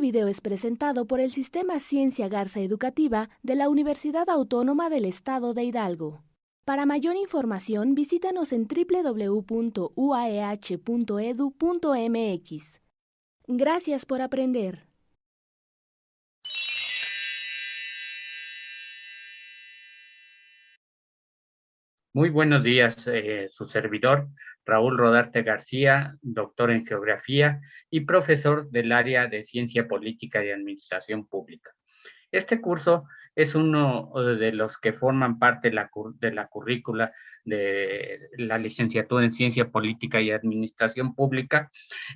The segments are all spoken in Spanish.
video es presentado por el Sistema Ciencia Garza Educativa de la Universidad Autónoma del Estado de Hidalgo. Para mayor información, visítanos en www.uaeh.edu.mx. Gracias por aprender. Muy buenos días, su servidor Raúl Rodarte García, doctor en Geografía y profesor del área de Ciencia Política y Administración Pública. Este curso es uno de los que forman parte de la currícula de la licenciatura en Ciencia Política y Administración Pública,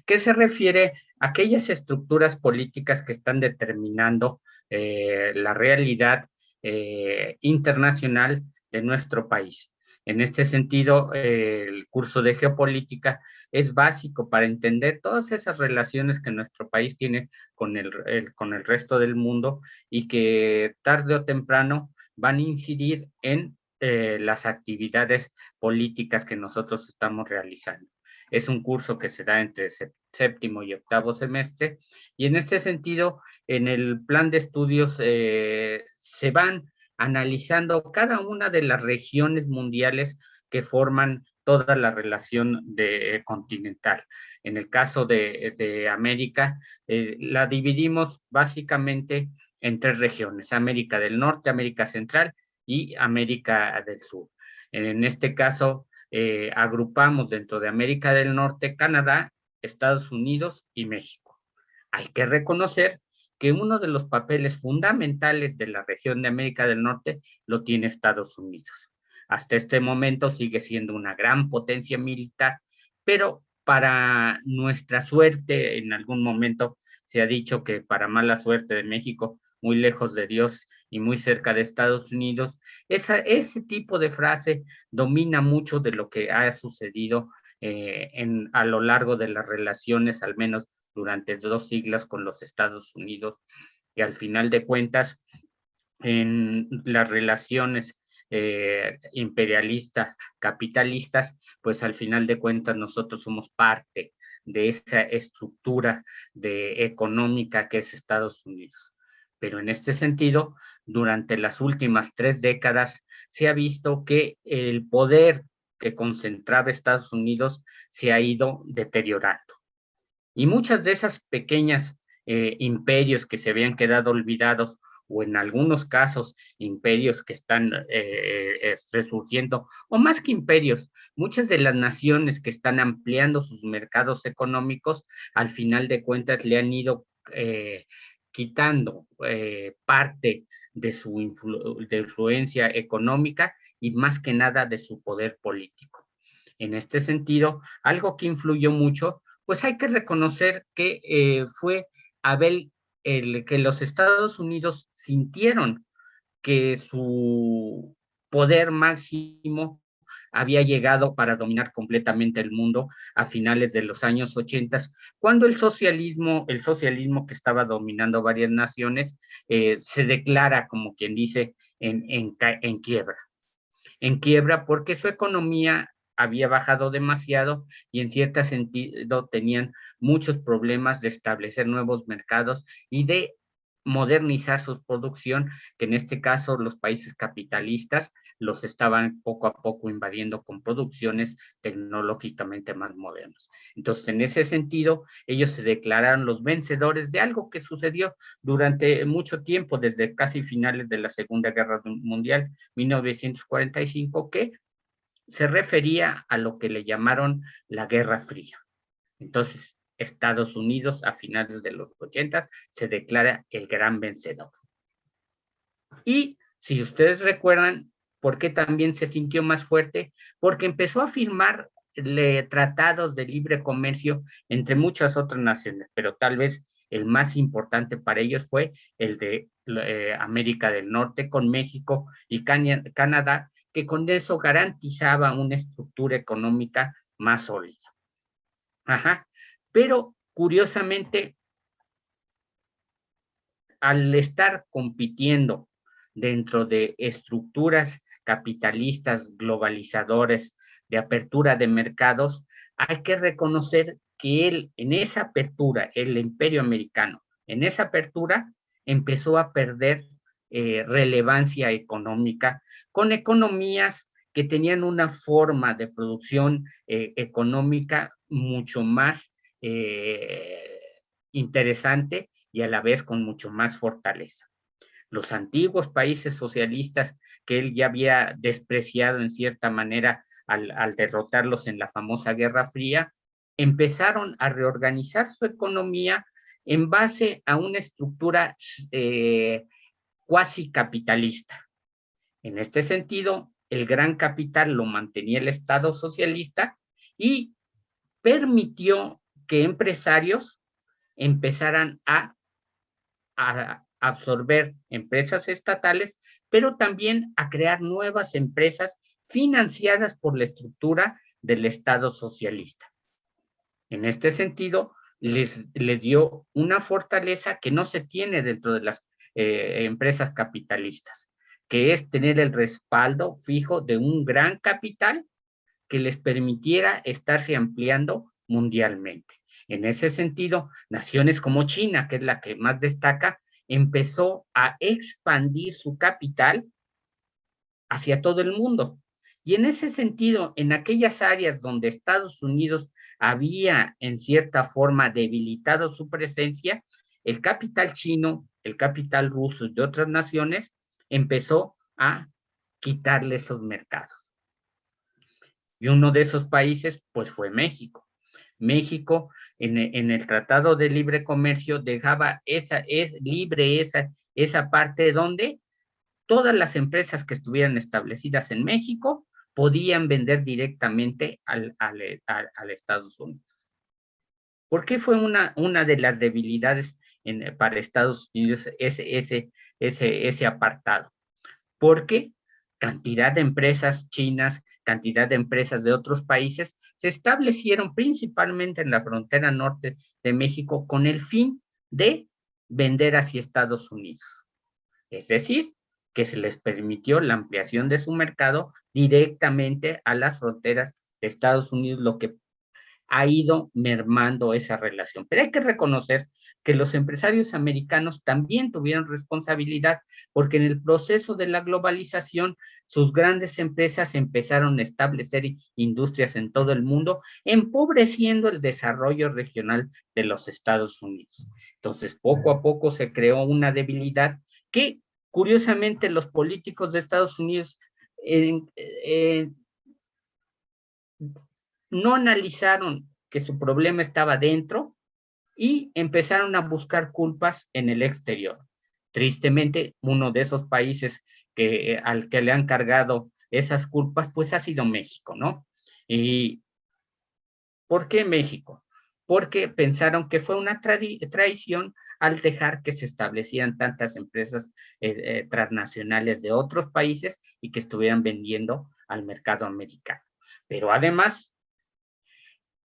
que se refiere a aquellas estructuras políticas que están determinando la realidad internacional de nuestro país. En este sentido, el curso de geopolítica es básico para entender todas esas relaciones que nuestro país tiene con el resto del mundo y que tarde o temprano van a incidir en las actividades políticas que nosotros estamos realizando. Es un curso que se da entre séptimo y octavo semestre y en este sentido, en el plan de estudios se van analizando cada una de las regiones mundiales que forman toda la relación continental. En el caso de América, la dividimos básicamente en tres regiones: América del Norte, América Central y América del Sur. En este caso, agrupamos dentro de América del Norte Canadá, Estados Unidos y México. Hay que reconocer que uno de los papeles fundamentales de la región de América del Norte lo tiene Estados Unidos. Hasta este momento sigue siendo una gran potencia militar, pero para nuestra suerte, en algún momento se ha dicho que para mala suerte de México, muy lejos de Dios y muy cerca de Estados Unidos, ese tipo de frase domina mucho de lo que ha sucedido a lo largo de las relaciones, al menos durante 2 siglos con los Estados Unidos, que al final de cuentas, en las relaciones imperialistas, capitalistas, pues al final de cuentas nosotros somos parte de esa estructura económica que es Estados Unidos. Pero en este sentido, durante las últimas 3 décadas, se ha visto que el poder que concentraba Estados Unidos se ha ido deteriorando. Y muchas de esas pequeñas imperios que se habían quedado olvidados, o en algunos casos imperios que están resurgiendo, o más que imperios, muchas de las naciones que están ampliando sus mercados económicos, al final de cuentas le han ido quitando parte de de influencia económica y más que nada de su poder político. En este sentido, algo que influyó mucho, pues hay que reconocer que fue Abel que los Estados Unidos sintieron que su poder máximo había llegado para dominar completamente el mundo a finales de los años 80, cuando el socialismo que estaba dominando varias naciones, se declara, como quien dice, en quiebra. En quiebra porque su economía había bajado demasiado y en cierto sentido tenían muchos problemas de establecer nuevos mercados y de modernizar su producción, que en este caso los países capitalistas los estaban poco a poco invadiendo con producciones tecnológicamente más modernas. Entonces, en ese sentido, ellos se declararon los vencedores de algo que sucedió durante mucho tiempo, desde casi finales de la Segunda Guerra Mundial, 1945, que se refería a lo que le llamaron la Guerra Fría. Entonces, Estados Unidos a finales de los 80 se declara el gran vencedor. Y si ustedes recuerdan, ¿por qué también se sintió más fuerte? Porque empezó a firmar tratados de libre comercio entre muchas otras naciones, pero tal vez el más importante para ellos fue el de América del Norte con México y Canadá, que con eso garantizaba una estructura económica más sólida. Ajá. Pero curiosamente, al estar compitiendo dentro de estructuras capitalistas, globalizadores, de apertura de mercados, hay que reconocer que en esa apertura, el imperio americano, en esa apertura empezó a perder relevancia económica con economías que tenían una forma de producción económica mucho más interesante y a la vez con mucho más fortaleza. Los antiguos países socialistas que él ya había despreciado en cierta manera al derrotarlos en la famosa Guerra Fría, empezaron a reorganizar su economía en base a una estructura cuasi capitalista. En este sentido, el gran capital lo mantenía el Estado socialista y permitió que empresarios empezaran a absorber empresas estatales, pero también a crear nuevas empresas financiadas por la estructura del Estado socialista. En este sentido, les dio una fortaleza que no se tiene dentro de las empresas capitalistas, que es tener el respaldo fijo de un gran capital que les permitiera estarse ampliando mundialmente. En ese sentido, naciones como China, que es la que más destaca, empezó a expandir su capital hacia todo el mundo. Y en ese sentido, en aquellas áreas donde Estados Unidos había en cierta forma debilitado su presencia, el capital chino, el capital ruso y de otras naciones empezó a quitarle esos mercados. Y uno de esos países, pues fue México. México, en el Tratado de Libre Comercio, dejaba esa parte donde todas las empresas que estuvieran establecidas en México podían vender directamente al Estados Unidos. ¿Por qué fue una de las debilidades para Estados Unidos ese apartado? Porque cantidad de empresas chinas, cantidad de empresas de otros países se establecieron principalmente en la frontera norte de México con el fin de vender hacia Estados Unidos. Es decir, que se les permitió la ampliación de su mercado directamente a las fronteras de Estados Unidos, lo que ha ido mermando esa relación. Pero hay que reconocer que los empresarios americanos también tuvieron responsabilidad, porque en el proceso de la globalización, sus grandes empresas empezaron a establecer industrias en todo el mundo, empobreciendo el desarrollo regional de los Estados Unidos. Entonces, poco a poco se creó una debilidad que, curiosamente, los políticos de Estados Unidos no analizaron que su problema estaba dentro y empezaron a buscar culpas en el exterior. Tristemente, uno de esos países al que le han cargado esas culpas, pues ha sido México, ¿no? ¿Y por qué México? Porque pensaron que fue una traición al dejar que se establecieran tantas empresas transnacionales de otros países y que estuvieran vendiendo al mercado americano. Pero además,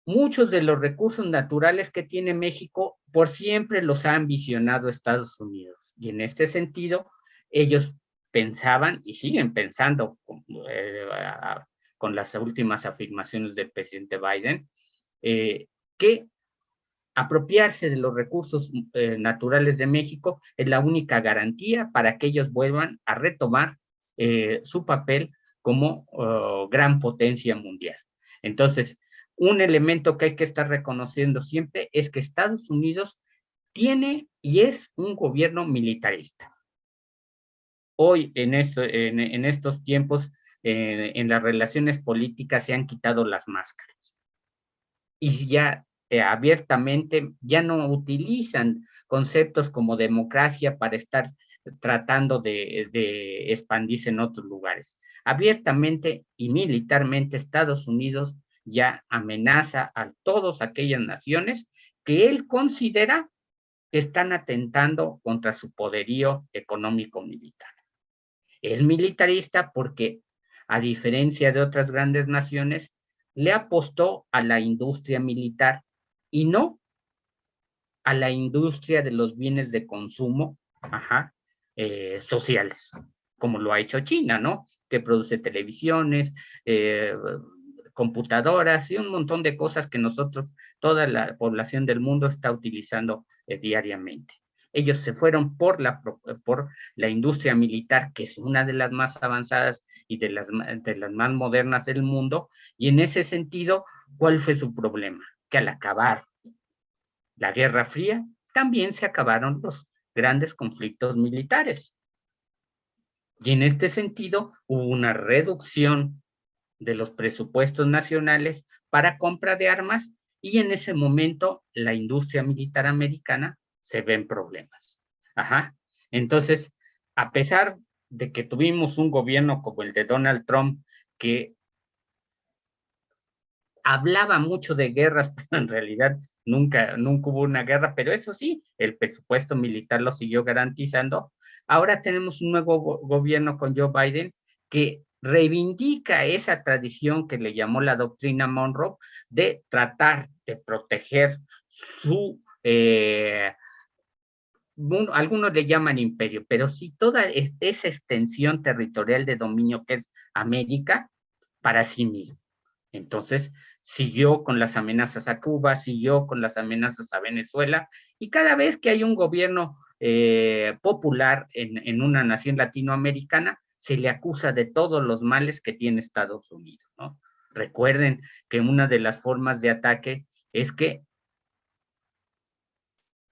muchos de los recursos naturales que tiene México por siempre los ha ambicionado Estados Unidos. Y en este sentido, ellos pensaban y siguen pensando con las últimas afirmaciones del presidente Biden, que apropiarse de los recursos naturales de México es la única garantía para que ellos vuelvan a retomar su papel como gran potencia mundial. Entonces, un elemento que hay que estar reconociendo siempre es que Estados Unidos tiene y es un gobierno militarista. Hoy, en estos tiempos, en las relaciones políticas se han quitado las máscaras. Y ya abiertamente ya no utilizan conceptos como democracia para estar tratando de expandirse en otros lugares. Abiertamente y militarmente Estados Unidos ya amenaza a todas aquellas naciones que él considera que están atentando contra su poderío económico militar. Es militarista porque, a diferencia de otras grandes naciones, le apostó a la industria militar y no a la industria de los bienes de consumo sociales, como lo ha hecho China, ¿no? Que produce televisiones, computadoras y un montón de cosas que nosotros, toda la población del mundo está utilizando diariamente. Ellos se fueron por la industria militar, que es una de las más avanzadas y de las más modernas del mundo, y en ese sentido, ¿cuál fue su problema? Que al acabar la Guerra Fría, también se acabaron los grandes conflictos militares. Y en este sentido, hubo una reducción de los presupuestos nacionales para compra de armas y en ese momento la industria militar americana se ve en problemas. Ajá. Entonces, a pesar de que tuvimos un gobierno como el de Donald Trump que hablaba mucho de guerras, pero en realidad nunca hubo una guerra, pero eso sí, el presupuesto militar lo siguió garantizando. Ahora tenemos un nuevo gobierno con Joe Biden que reivindica esa tradición que le llamó la doctrina Monroe de tratar de proteger su, algunos le llaman imperio, pero sí toda esa extensión territorial de dominio que es América para sí mismo. Entonces, siguió con las amenazas a Cuba, siguió con las amenazas a Venezuela, y cada vez que hay un gobierno popular en una nación latinoamericana, se le acusa de todos los males que tiene Estados Unidos, ¿no? Recuerden que una de las formas de ataque es que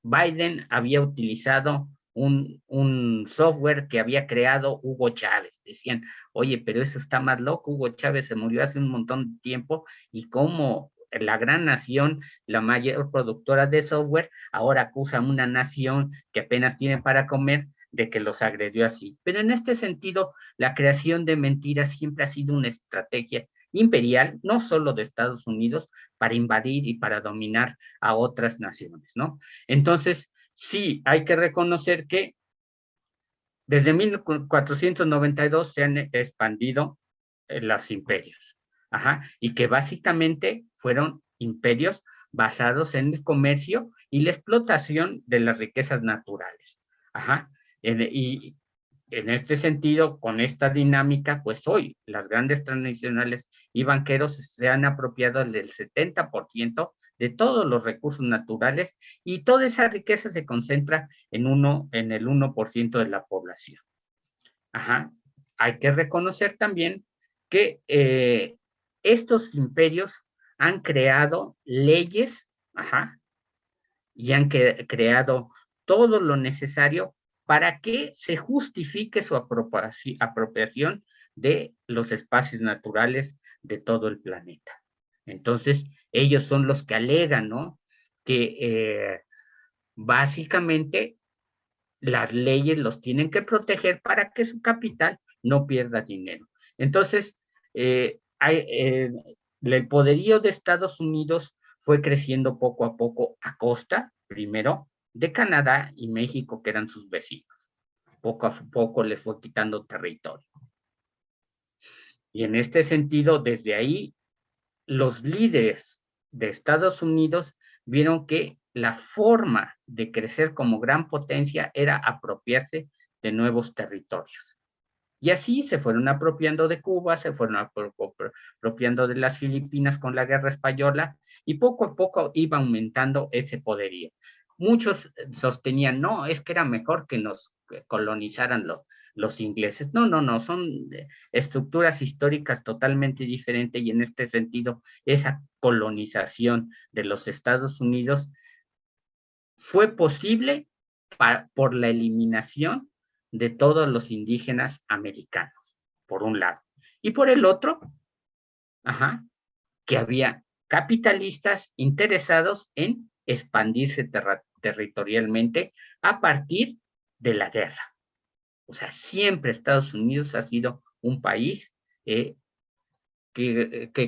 Biden había utilizado un software que había creado Hugo Chávez. Decían, oye, pero eso está más loco, Hugo Chávez se murió hace un montón de tiempo y como la gran nación, la mayor productora de software, ahora acusa a una nación que apenas tiene para comer de que los agredió así. Pero en este sentido, la creación de mentiras siempre ha sido una estrategia imperial, no solo de Estados Unidos, para invadir y para dominar a otras naciones, ¿no? Entonces, sí, hay que reconocer que desde 1492 se han expandido los imperios, ajá, y que básicamente fueron imperios basados en el comercio y la explotación de las riquezas naturales, ajá, y en este sentido, con esta dinámica, pues hoy las grandes transnacionales y banqueros se han apropiado del 70% de todos los recursos naturales y toda esa riqueza se concentra en el 1% de la población. Ajá. Hay que reconocer también que estos imperios han creado leyes, ajá, y han creado todo lo necesario para que se justifique su apropiación de los espacios naturales de todo el planeta. Entonces, ellos son los que alegan, ¿no? Que básicamente las leyes los tienen que proteger para que su capital no pierda dinero. Entonces, el poderío de Estados Unidos fue creciendo poco a poco a costa, primero, de Canadá y México, que eran sus vecinos. Poco a poco les fue quitando territorio. Y en este sentido, desde ahí, los líderes de Estados Unidos vieron que la forma de crecer como gran potencia era apropiarse de nuevos territorios. Y así se fueron apropiando de Cuba, se fueron apropiando de las Filipinas con la Guerra Española y poco a poco iba aumentando ese poderío. Muchos sostenían, no, es que era mejor que nos colonizaran los ingleses. No, no, no, son estructuras históricas totalmente diferentes y en este sentido, esa colonización de los Estados Unidos fue posible por la eliminación de todos los indígenas americanos, por un lado. Y por el otro, ajá, que había capitalistas interesados en expandirse territorialmente a partir de la guerra. O sea, siempre Estados Unidos ha sido un país que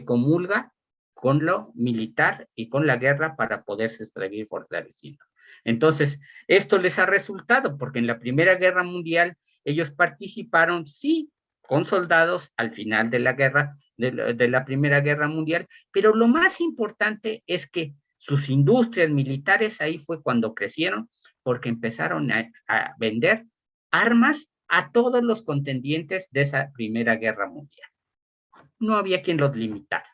comulga con lo militar y con la guerra para poderse seguir fortaleciendo. Entonces, esto les ha resultado, porque en la Primera Guerra Mundial ellos participaron, sí, con soldados al final de la guerra, de la Primera Guerra Mundial, pero lo más importante es que sus industrias militares ahí fue cuando crecieron, porque empezaron a vender armas a todos los contendientes de esa Primera Guerra Mundial. No había quien los limitara.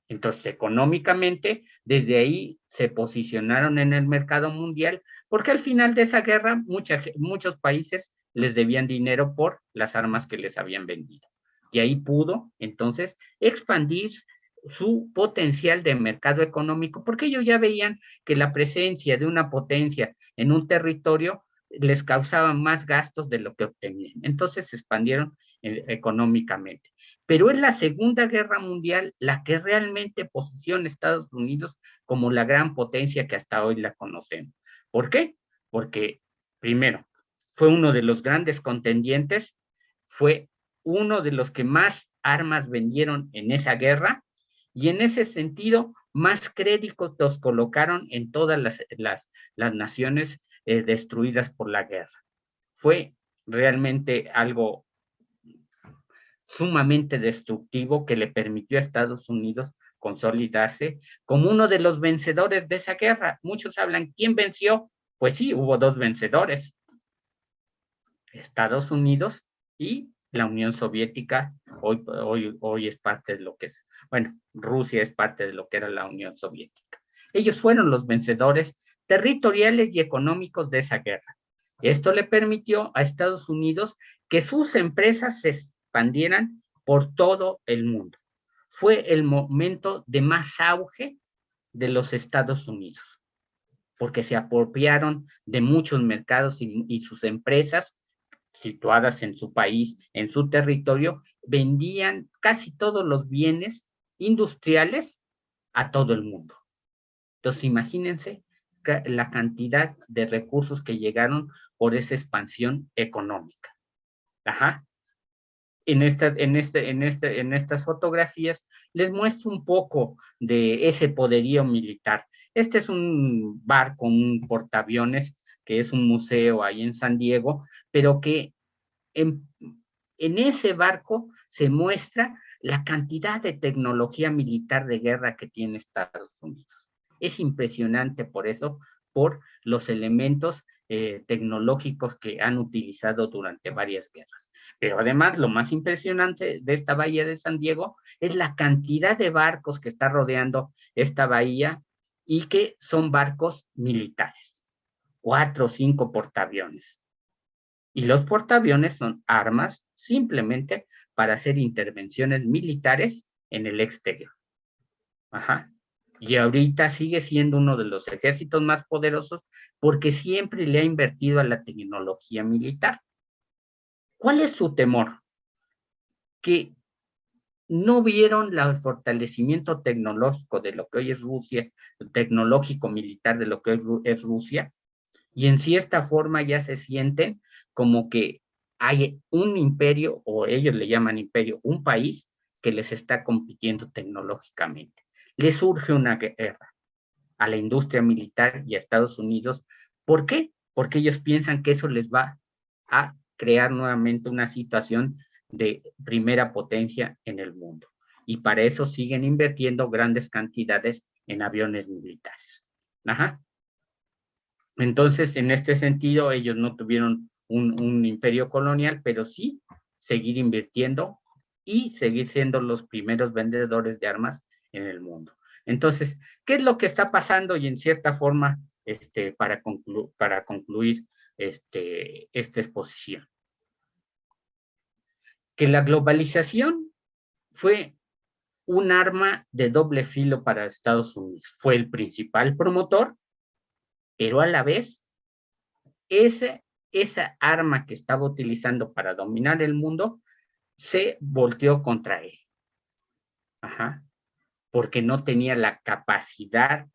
Entonces, económicamente, desde ahí se posicionaron en el mercado mundial, porque al final de esa guerra muchos países les debían dinero por las armas que les habían vendido. Y ahí pudo, entonces, expandir su potencial de mercado económico, porque ellos ya veían que la presencia de una potencia en un territorio les causaba más gastos de lo que obtenían. Entonces se expandieron económicamente. Pero es la Segunda Guerra Mundial la que realmente posiciona a Estados Unidos como la gran potencia que hasta hoy la conocemos. ¿Por qué? Porque, primero, fue uno de los grandes contendientes, fue uno de los que más armas vendieron en esa guerra, y en ese sentido, más créditos colocaron en todas las naciones destruidas por la guerra. Fue realmente algo sumamente destructivo que le permitió a Estados Unidos consolidarse como uno de los vencedores de esa guerra. Muchos hablan, ¿quién venció? Pues sí, hubo dos vencedores, Estados Unidos y la Unión Soviética. Hoy es parte de lo que es, bueno, Rusia es parte de lo que era la Unión Soviética. Ellos fueron los vencedores territoriales y económicos de esa guerra. Esto le permitió a Estados Unidos que sus empresas se expandieran por todo el mundo. Fue el momento de más auge de los Estados Unidos, porque se apropiaron de muchos mercados y sus empresas situadas en su país, en su territorio, vendían casi todos los bienes industriales a todo el mundo. Entonces, imagínense la cantidad de recursos que llegaron por esa expansión económica. Ajá. En estas fotografías les muestro un poco de ese poderío militar. Este es un barco, un portaaviones, que es un museo ahí en San Diego, pero que en, en ese barco se muestra la cantidad de tecnología militar de guerra que tiene Estados Unidos. Es impresionante por eso, por los elementos tecnológicos que han utilizado durante varias guerras. Pero además, lo más impresionante de esta bahía de San Diego es la cantidad de barcos que está rodeando esta bahía y que son barcos militares, 4 o 5 portaaviones. Y los portaaviones son armas simplemente para hacer intervenciones militares en el exterior. Ajá. Y ahorita sigue siendo uno de los ejércitos más poderosos porque siempre le ha invertido a la tecnología militar. ¿Cuál es su temor? Que no vieron el fortalecimiento tecnológico de lo que hoy es Rusia, tecnológico militar de lo que es Rusia, y en cierta forma ya se sienten como que hay un imperio, o ellos le llaman imperio, un país que les está compitiendo tecnológicamente. Les surge una guerra a la industria militar y a Estados Unidos. ¿Por qué? Porque ellos piensan que eso les va a crear nuevamente una situación de primera potencia en el mundo. Y para eso siguen invirtiendo grandes cantidades en aviones militares. Ajá. Entonces, en este sentido, ellos no tuvieron un imperio colonial, pero sí seguir invirtiendo y seguir siendo los primeros vendedores de armas en el mundo. Entonces, ¿qué es lo que está pasando? Y en cierta forma, para concluir esta exposición, que la globalización fue un arma de doble filo para Estados Unidos. Fue el principal promotor, pero a la vez esa arma que estaba utilizando para dominar el mundo se volteó contra él. Ajá. Porque no tenía la capacidad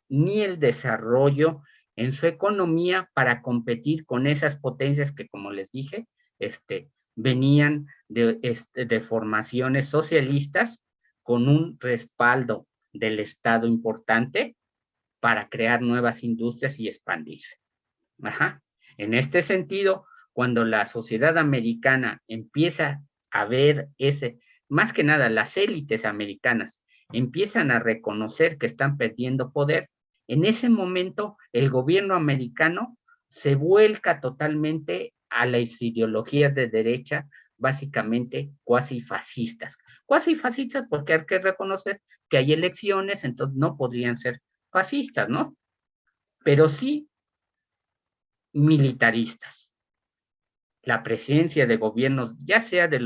ni el desarrollo en su economía para competir con esas potencias que, como les dije, venían de formaciones socialistas con un respaldo del Estado importante para crear nuevas industrias y expandirse. Ajá. En este sentido, cuando la sociedad americana empieza a ver más que nada las élites americanas empiezan a reconocer que están perdiendo poder, en ese momento el gobierno americano se vuelca totalmente a las ideologías de derecha, básicamente cuasi fascistas. cuasi fascistas, porque hay que reconocer que hay elecciones, entonces no podrían ser fascistas, ¿no? Pero sí militaristas. La presencia de gobiernos, ya sea de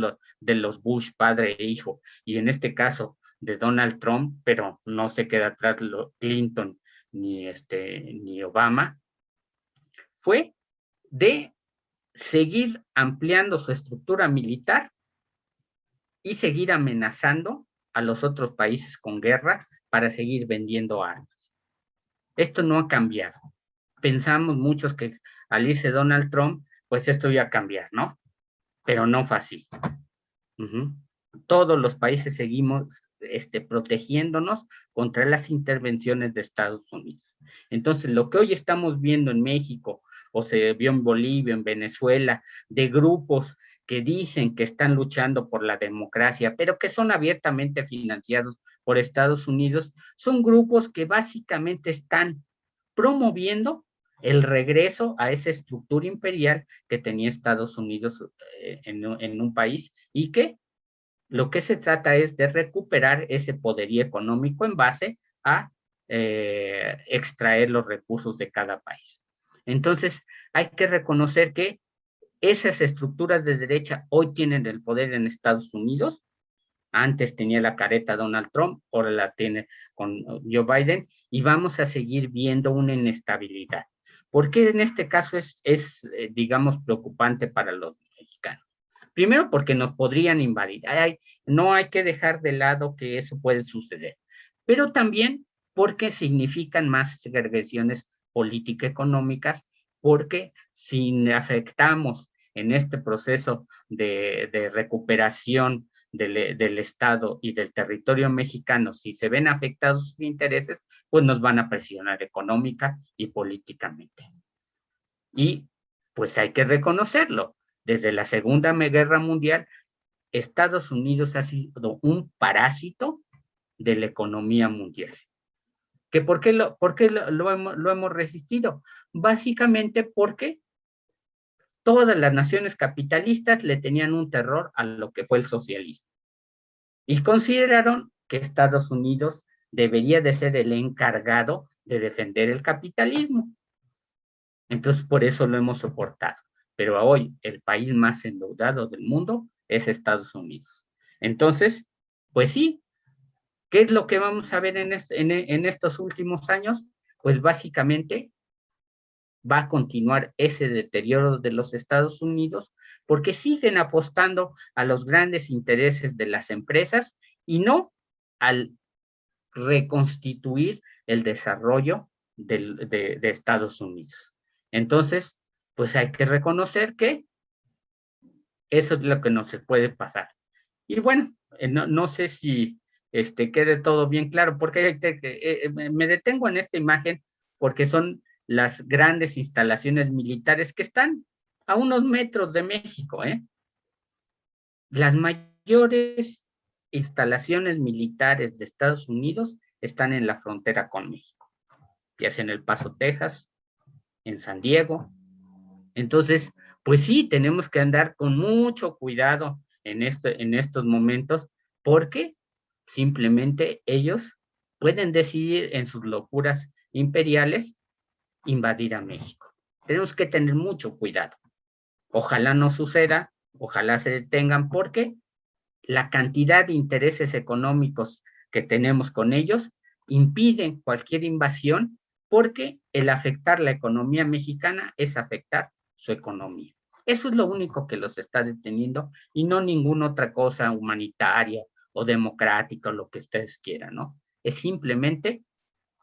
los Bush, padre e hijo, y en este caso de Donald Trump, pero no se queda atrás Clinton ni Obama, fue de seguir ampliando su estructura militar y seguir amenazando a los otros países con guerra para seguir vendiendo armas. Esto no ha cambiado. Pensamos muchos que al irse Donald Trump, pues esto iba a cambiar, ¿no? Pero no fue así. Todos los países seguimos protegiéndonos contra las intervenciones de Estados Unidos. Entonces, lo que hoy estamos viendo en México, o se vio en Bolivia, en Venezuela, de grupos que dicen que están luchando por la democracia, pero que son abiertamente financiados por Estados Unidos, son grupos que básicamente están promoviendo el regreso a esa estructura imperial que tenía Estados Unidos en un país, y que lo que se trata es de recuperar ese poderío económico en base a extraer los recursos de cada país. Entonces, hay que reconocer que esas estructuras de derecha hoy tienen el poder en Estados Unidos. Antes tenía la careta Donald Trump, ahora la tiene con Joe Biden, y vamos a seguir viendo una inestabilidad. ¿Por qué en este caso digamos, preocupante para los mexicanos? Primero, porque nos podrían invadir. No hay que dejar de lado que eso puede suceder. Pero también porque significan más agresiones político-económicas, porque si afectamos en este proceso de recuperación del Estado y del territorio mexicano, si se ven afectados sus intereses, pues nos van a presionar económica y políticamente. Y pues hay que reconocerlo. Desde la Segunda Guerra Mundial, Estados Unidos ha sido un parásito de la economía mundial. ¿Por qué lo hemos resistido? Básicamente porque todas las naciones capitalistas le tenían un terror a lo que fue el socialismo. Y consideraron que Estados Unidos debería de ser el encargado de defender el capitalismo. Entonces, por eso lo hemos soportado. Pero hoy el país más endeudado del mundo es Estados Unidos. Entonces, pues sí, ¿qué es lo que vamos a ver en estos últimos años? Pues básicamente va a continuar ese deterioro de los Estados Unidos, porque siguen apostando a los grandes intereses de las empresas y no al reconstituir el desarrollo de Estados Unidos. Entonces, pues hay que reconocer que eso es lo que nos puede pasar. Y bueno, no sé si quede todo bien claro, porque me detengo en esta imagen porque son las grandes instalaciones militares que están a unos metros de México, ¿eh? Las mayores instalaciones militares de Estados Unidos están en la frontera con México, ya sea en El Paso, Texas, en San Diego. Entonces, pues sí, tenemos que andar con mucho cuidado en estos momentos, porque simplemente ellos pueden decidir en sus locuras imperiales invadir a México. Tenemos que tener mucho cuidado. Ojalá no suceda, ojalá se detengan, porque la cantidad de intereses económicos que tenemos con ellos impiden cualquier invasión, porque el afectar la economía mexicana es afectar su economía. Eso es lo único que los está deteniendo, y no ninguna otra cosa humanitaria o democrática o lo que ustedes quieran, ¿no? Es simplemente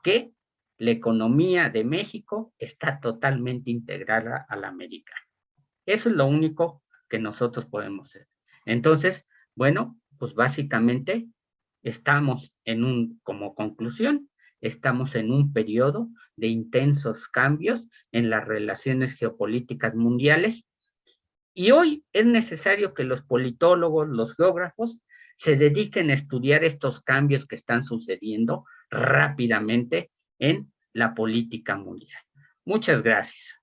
que la economía de México está totalmente integrada a la americana. Eso es lo único que nosotros podemos hacer. Entonces, bueno, pues básicamente estamos como conclusión, estamos en un periodo de intensos cambios en las relaciones geopolíticas mundiales, y hoy es necesario que los politólogos, los geógrafos, se dediquen a estudiar estos cambios que están sucediendo rápidamente en la política mundial. Muchas gracias.